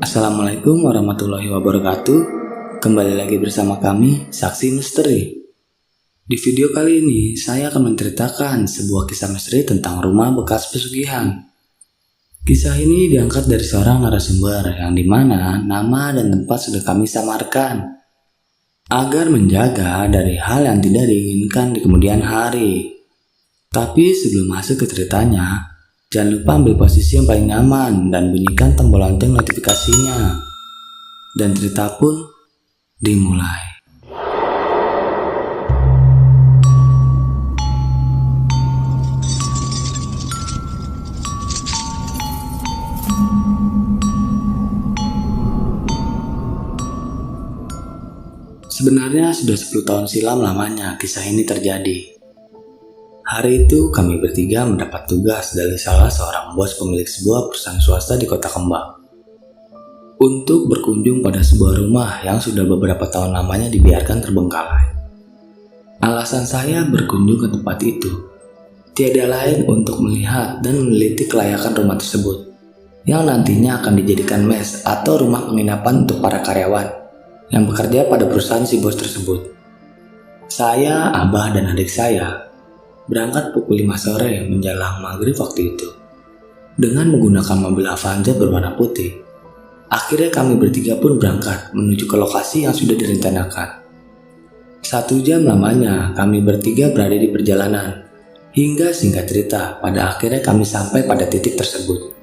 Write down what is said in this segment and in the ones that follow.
Assalamualaikum warahmatullahi wabarakatuh. Kembali lagi bersama kami, Saksi Misteri. Di video kali ini, saya akan menceritakan sebuah kisah misteri tentang rumah bekas pesugihan. Kisah ini diangkat dari seorang narasumber yang dimana nama dan tempat sudah kami samarkan agar menjaga dari hal yang tidak diinginkan di kemudian hari. Tapi sebelum masuk ke ceritanya, jangan lupa ambil posisi yang paling nyaman dan bunyikan tombol lonceng notifikasinya. Dan cerita pun dimulai. Sebenarnya sudah 10 tahun silam lamanya kisah ini terjadi. Hari itu kami bertiga mendapat tugas dari salah seorang bos pemilik sebuah perusahaan swasta di Kota Kembang untuk berkunjung pada sebuah rumah yang sudah beberapa tahun lamanya dibiarkan terbengkalai. Alasan saya berkunjung ke tempat itu tiada lain untuk melihat dan meneliti kelayakan rumah tersebut yang nantinya akan dijadikan mes atau rumah penginapan untuk para karyawan yang bekerja pada perusahaan si bos tersebut. Saya, abah, dan adik saya berangkat pukul 5 sore menjelang maghrib waktu itu dengan menggunakan mobil Avanza berwarna putih. Akhirnya kami bertiga pun berangkat menuju ke lokasi yang sudah direncanakan. 1 jam lamanya kami bertiga berada di perjalanan hingga singkat cerita pada akhirnya kami sampai pada titik tersebut.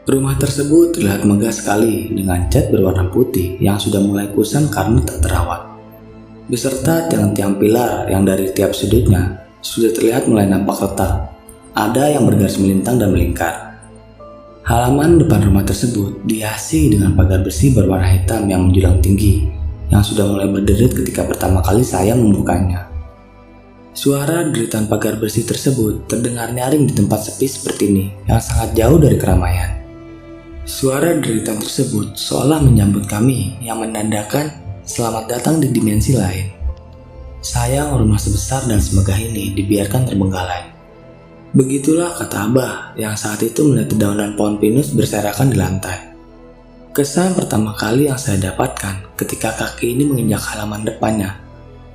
Rumah tersebut terlihat megah sekali dengan cat berwarna putih yang sudah mulai kusam karena tak terawat, beserta tiang-tiang pilar yang dari tiap sudutnya sudah terlihat mulai nampak retak. Ada yang bergaris melintang dan melingkar. Halaman depan rumah tersebut dihiasi dengan pagar besi berwarna hitam yang menjulang tinggi, yang sudah mulai berderit ketika pertama kali saya membukanya. Suara deritan pagar besi tersebut terdengar nyaring di tempat sepi seperti ini yang sangat jauh dari keramaian. Suara deritan tersebut seolah menyambut kami yang menandakan selamat datang di dimensi lain. Sayang rumah sebesar dan semegah ini dibiarkan terbengkalai. Begitulah kata abah yang saat itu melihat dedaunan pohon pinus berserakan di lantai. Kesan pertama kali yang saya dapatkan ketika kaki ini menginjak halaman depannya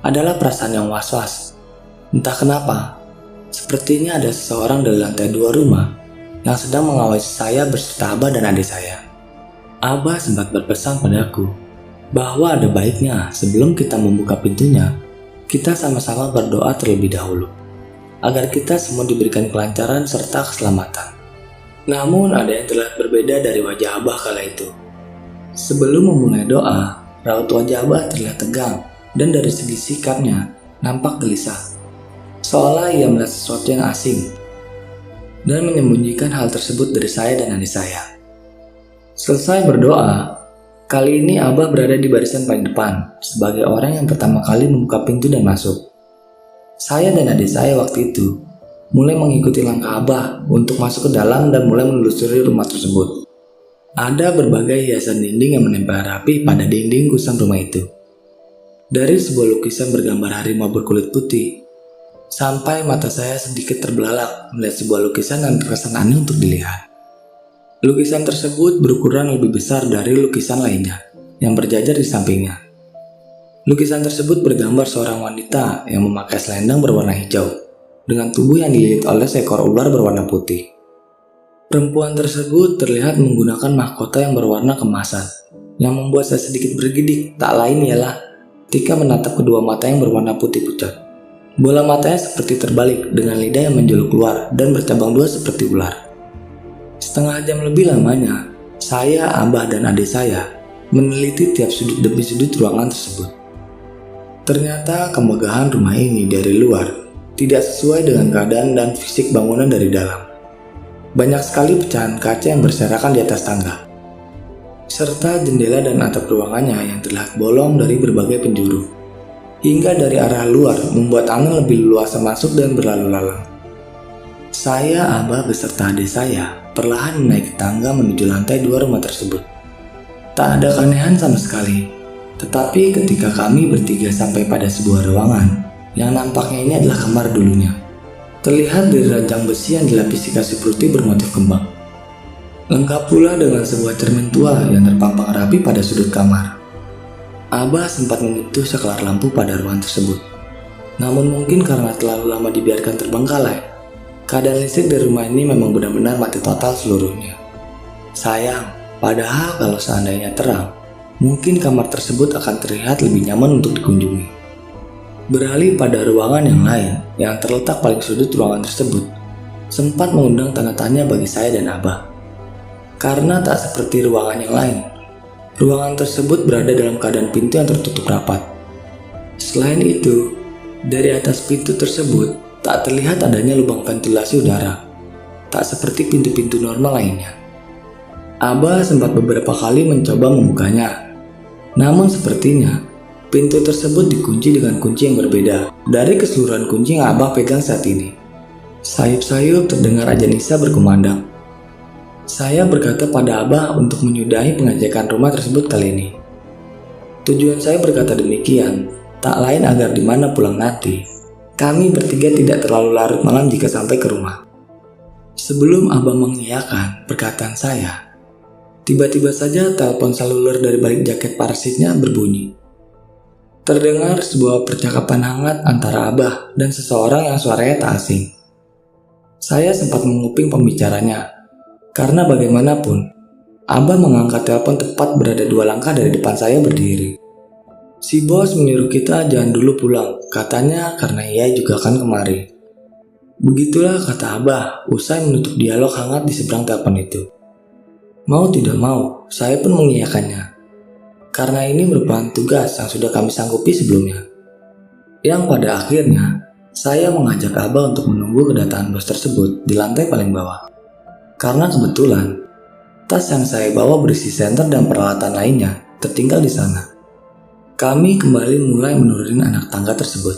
adalah perasaan yang was-was. Entah kenapa, sepertinya ada seseorang dari lantai 2 rumah yang sedang mengawasi saya beserta abah dan adik saya. Abah sempat berpesan padaku bahwa ada baiknya sebelum kita membuka pintunya, kita sama-sama berdoa terlebih dahulu agar kita semua diberikan kelancaran serta keselamatan. Namun ada yang terlihat berbeda dari wajah abah kala itu. Sebelum memulai doa, raut wajah abah terlihat tegang dan dari segi sikapnya nampak gelisah, seolah ia melihat sesuatu yang asing dan menyembunyikan hal tersebut dari saya dan adik saya. Selesai berdoa, kali ini abah berada di barisan paling depan sebagai orang yang pertama kali membuka pintu dan masuk. Saya dan adik saya waktu itu mulai mengikuti langkah abah untuk masuk ke dalam dan mulai menelusuri rumah tersebut. Ada berbagai hiasan dinding yang menempel rapi pada dinding kusam rumah itu. Dari sebuah lukisan bergambar harimau berkulit putih, sampai mata saya sedikit terbelalak melihat sebuah lukisan yang terkesan aneh untuk dilihat. Lukisan tersebut berukuran lebih besar dari lukisan lainnya yang berjajar di sampingnya. Lukisan tersebut bergambar seorang wanita yang memakai selendang berwarna hijau dengan tubuh yang dililit oleh seekor ular berwarna putih. Perempuan tersebut terlihat menggunakan mahkota yang berwarna kemasan yang membuat saya sedikit bergidik, tak lain ialah ketika menatap kedua mata yang berwarna putih pucat. Bola matanya seperti terbalik dengan lidah yang menjulur keluar dan bercabang 2 seperti ular. Setengah jam lebih lamanya, saya, abah, dan adik saya meneliti tiap sudut demi sudut ruangan tersebut. Ternyata kemegahan rumah ini dari luar tidak sesuai dengan keadaan dan fisik bangunan dari dalam. Banyak sekali pecahan kaca yang berserakan di atas tangga, serta jendela dan atap ruangannya yang terlihat bolong dari berbagai penjuru. Hingga dari arah luar membuat angin lebih luas masuk dan berlalu lalang. Saya, abah, beserta adik saya perlahan menaiki tangga menuju lantai 2 rumah tersebut. Tak ada keanehan sama sekali, tetapi ketika kami bertiga sampai pada sebuah ruangan Yang nampaknya ini adalah kamar dulunya. Terlihat dari ranjang besi yang dilapisi kasur putih bermotif kembang. Lengkap pula dengan sebuah cermin tua yang terpampang rapi pada sudut kamar. Abah sempat menyentuh sekelar lampu pada ruangan tersebut. Namun mungkin karena terlalu lama dibiarkan terbengkalai, keadaan listrik dari rumah ini memang benar-benar mati total seluruhnya. Sayang, padahal kalau seandainya terang, mungkin kamar tersebut akan terlihat lebih nyaman untuk dikunjungi. Beralih pada ruangan yang lain yang terletak paling sudut ruangan tersebut, sempat mengundang tanda tanya bagi saya dan Abah. Karena tak seperti ruangan yang lain, ruangan tersebut berada dalam keadaan pintu yang tertutup rapat. Selain itu, dari atas pintu tersebut tak terlihat adanya lubang ventilasi udara, tak seperti pintu-pintu normal lainnya. Abah sempat beberapa kali mencoba membukanya, namun sepertinya pintu tersebut dikunci dengan kunci yang berbeda dari keseluruhan kunci yang Abah pegang saat ini. Sayup-sayup terdengar ajan Isya berkumandang. Saya berkata pada Abah untuk menyudahi pengajakan rumah tersebut kali ini. Tujuan saya berkata demikian, tak lain agar di mana pulang nanti, kami bertiga tidak terlalu larut malam jika sampai ke rumah. Sebelum Abah mengiyakan perkataan saya, tiba-tiba saja telepon seluler dari balik jaket parasitnya berbunyi. Terdengar sebuah percakapan hangat antara Abah dan seseorang yang suaranya tak asing. Saya sempat menguping pembicaranya, karena bagaimanapun, Abah mengangkat telepon tepat berada 2 langkah dari depan saya berdiri. Si bos menyuruh kita jangan dulu pulang, katanya karena ia juga akan kemari. Begitulah kata Abah usai menutup dialog hangat di seberang telepon itu. Mau tidak mau, saya pun mengiyakannya. Karena ini merupakan tugas yang sudah kami sanggupi sebelumnya. Yang pada akhirnya, saya mengajak Abah untuk menunggu kedatangan bos tersebut di lantai paling bawah. Karena kebetulan, tas yang saya bawa berisi senter dan peralatan lainnya tertinggal di sana. Kami kembali mulai menurunin anak tangga tersebut.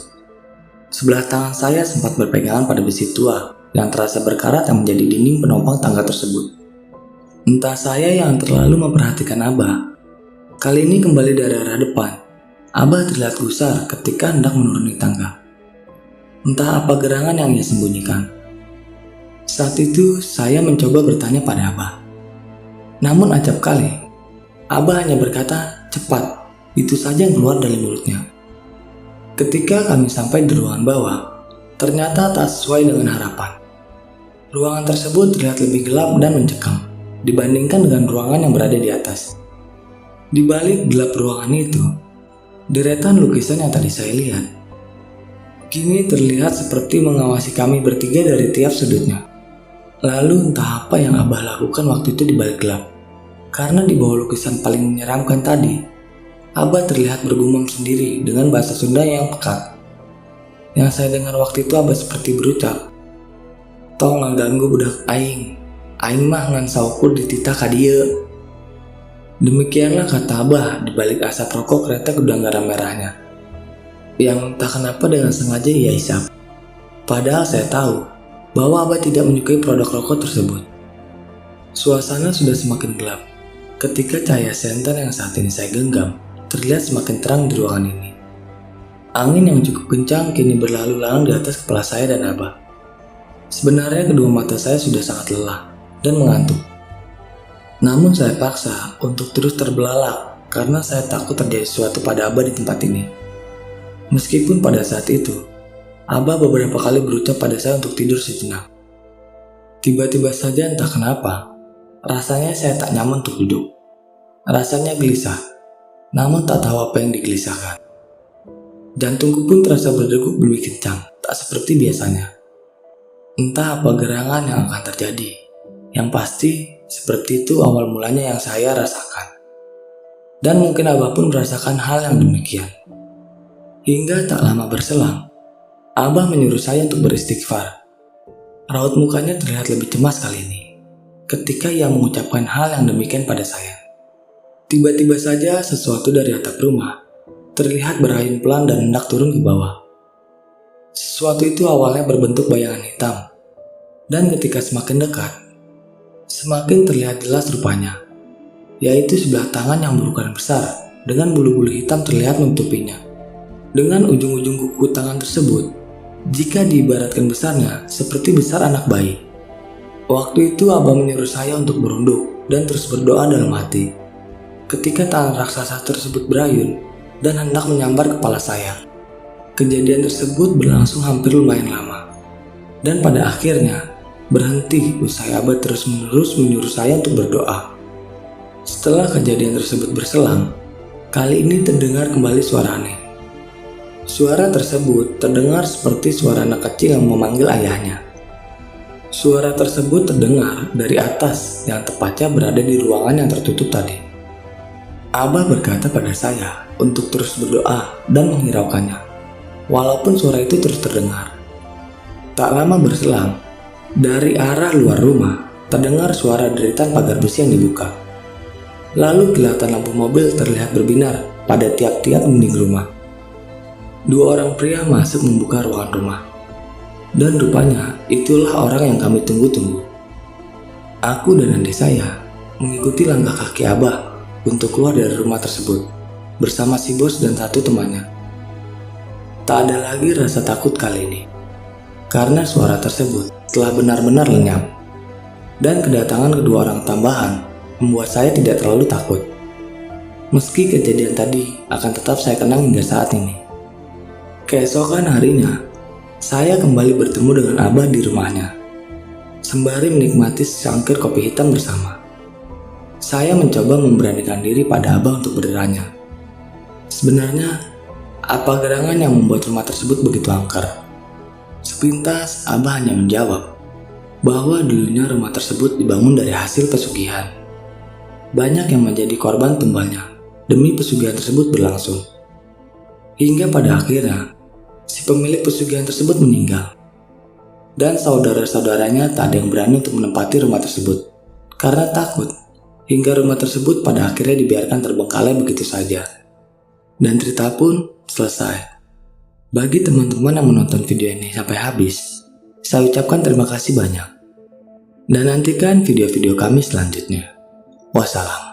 Sebelah tangan saya sempat berpegangan pada besi tua yang terasa berkarat yang menjadi dinding penopang tangga tersebut. Entah saya yang terlalu memperhatikan Abah. Kali ini kembali dari arah depan, Abah terlihat gusar ketika hendak menuruni tangga. Entah apa gerangan yang ia sembunyikan. Saat itu saya mencoba bertanya pada Abah. Namun acap kali, Abah hanya berkata, "Cepat," itu saja yang keluar dari mulutnya. Ketika kami sampai di ruangan bawah, ternyata tak sesuai dengan harapan. Ruangan tersebut terlihat lebih gelap dan mencekam dibandingkan dengan ruangan yang berada di atas. Di balik gelap ruangan itu, deretan lukisan yang tadi saya lihat kini terlihat seperti mengawasi kami bertiga dari tiap sudutnya. Lalu entah apa yang Abah lakukan waktu itu di balik gelap. Karena di bawah lukisan paling menyeramkan tadi, Abah terlihat bergumam sendiri dengan bahasa Sunda yang pekat. Yang saya dengar waktu itu Abah seperti berucap, "Tong ngaganggu budak aing mah ngan saukur dititah ka dieu." Demikianlah kata Abah di balik asap rokok kereta gudang garam merahnya, yang tak kenapa dengan sengaja ia hisap. Padahal saya tahu bahwa Abah tidak menyukai produk rokok tersebut. Suasana sudah semakin gelap ketika cahaya senter yang saat ini saya genggam terlihat semakin terang di ruangan ini. Angin yang cukup kencang kini berlalu lalang di atas kepala saya dan Abah. Sebenarnya kedua mata saya sudah sangat lelah dan mengantuk. Namun saya paksa untuk terus terbelalak karena saya takut terjadi sesuatu pada Abah di tempat ini. Meskipun pada saat itu, Abah beberapa kali berucap pada saya untuk tidur sejenak. Tiba-tiba saja entah kenapa, rasanya saya tak nyaman untuk duduk. Rasanya gelisah, namun tak tahu apa yang digelisahkan. Jantungku pun terasa berdegup lebih kencang, tak seperti biasanya. Entah apa gerangan yang akan terjadi. Yang pasti, seperti itu awal mulanya yang saya rasakan. Dan mungkin Abah pun merasakan hal yang demikian. Hingga tak lama berselang, Abah menyuruh saya untuk beristighfar. Raut mukanya terlihat lebih cemas kali ini, ketika ia mengucapkan hal yang demikian pada saya. Tiba-tiba saja sesuatu dari atap rumah terlihat berayun pelan dan hendak turun ke bawah. Sesuatu itu awalnya berbentuk bayangan hitam, dan ketika semakin dekat, semakin terlihat jelas rupanya, yaitu sebelah tangan yang berukuran besar dengan bulu-bulu hitam terlihat menutupinya. Dengan ujung-ujung kuku tangan tersebut, jika diibaratkan besarnya seperti besar anak bayi. Waktu itu Abah menyuruh saya untuk berunduk dan terus berdoa dalam hati. Ketika tangan raksasa tersebut berayun dan hendak menyambar kepala saya. Kejadian tersebut berlangsung hampir lumayan lama. Dan pada akhirnya berhenti usai Abah terus-menerus menyuruh saya untuk berdoa. Setelah kejadian tersebut berselang, kali ini terdengar kembali suara aneh. Suara tersebut terdengar seperti suara anak kecil yang memanggil ayahnya. Suara tersebut terdengar dari atas yang tepatnya berada di ruangan yang tertutup tadi. Abah berkata pada saya untuk terus berdoa dan menghiraukannya, walaupun suara itu terus terdengar. Tak lama berselang, dari arah luar rumah terdengar suara deritan pagar besi yang dibuka. Lalu kilatan lampu mobil terlihat berbinar pada tiap-tiap dinding rumah. Dua orang pria masuk membuka ruangan rumah. Dan rupanya itulah orang yang kami tunggu-tunggu. Aku dan adik saya mengikuti langkah kaki Abah untuk keluar dari rumah tersebut bersama si bos dan satu temannya. Tak ada lagi rasa takut kali ini, karena suara tersebut telah benar-benar lenyap. Dan kedatangan kedua orang tambahan membuat saya tidak terlalu takut. Meski kejadian tadi akan tetap saya kenang hingga saat ini. Keesokan harinya, saya kembali bertemu dengan Abah di rumahnya, sembari menikmati secangkir kopi hitam bersama. Saya mencoba memberanikan diri pada Abah untuk bertanya, sebenarnya apa gerangan yang membuat rumah tersebut begitu angker? Sepintas Abah hanya menjawab bahwa dulunya rumah tersebut dibangun dari hasil pesugihan. Banyak yang menjadi korban tumbalnya demi pesugihan tersebut berlangsung. Hingga pada akhirnya si pemilik pesugihan tersebut meninggal. Dan saudara-saudaranya tak ada yang berani untuk menempati rumah tersebut karena takut, hingga rumah tersebut pada akhirnya dibiarkan terbengkalai begitu saja. Dan cerita pun selesai. Bagi teman-teman yang menonton video ini sampai habis, saya ucapkan terima kasih banyak. Dan nantikan video-video kami selanjutnya. Wassalam.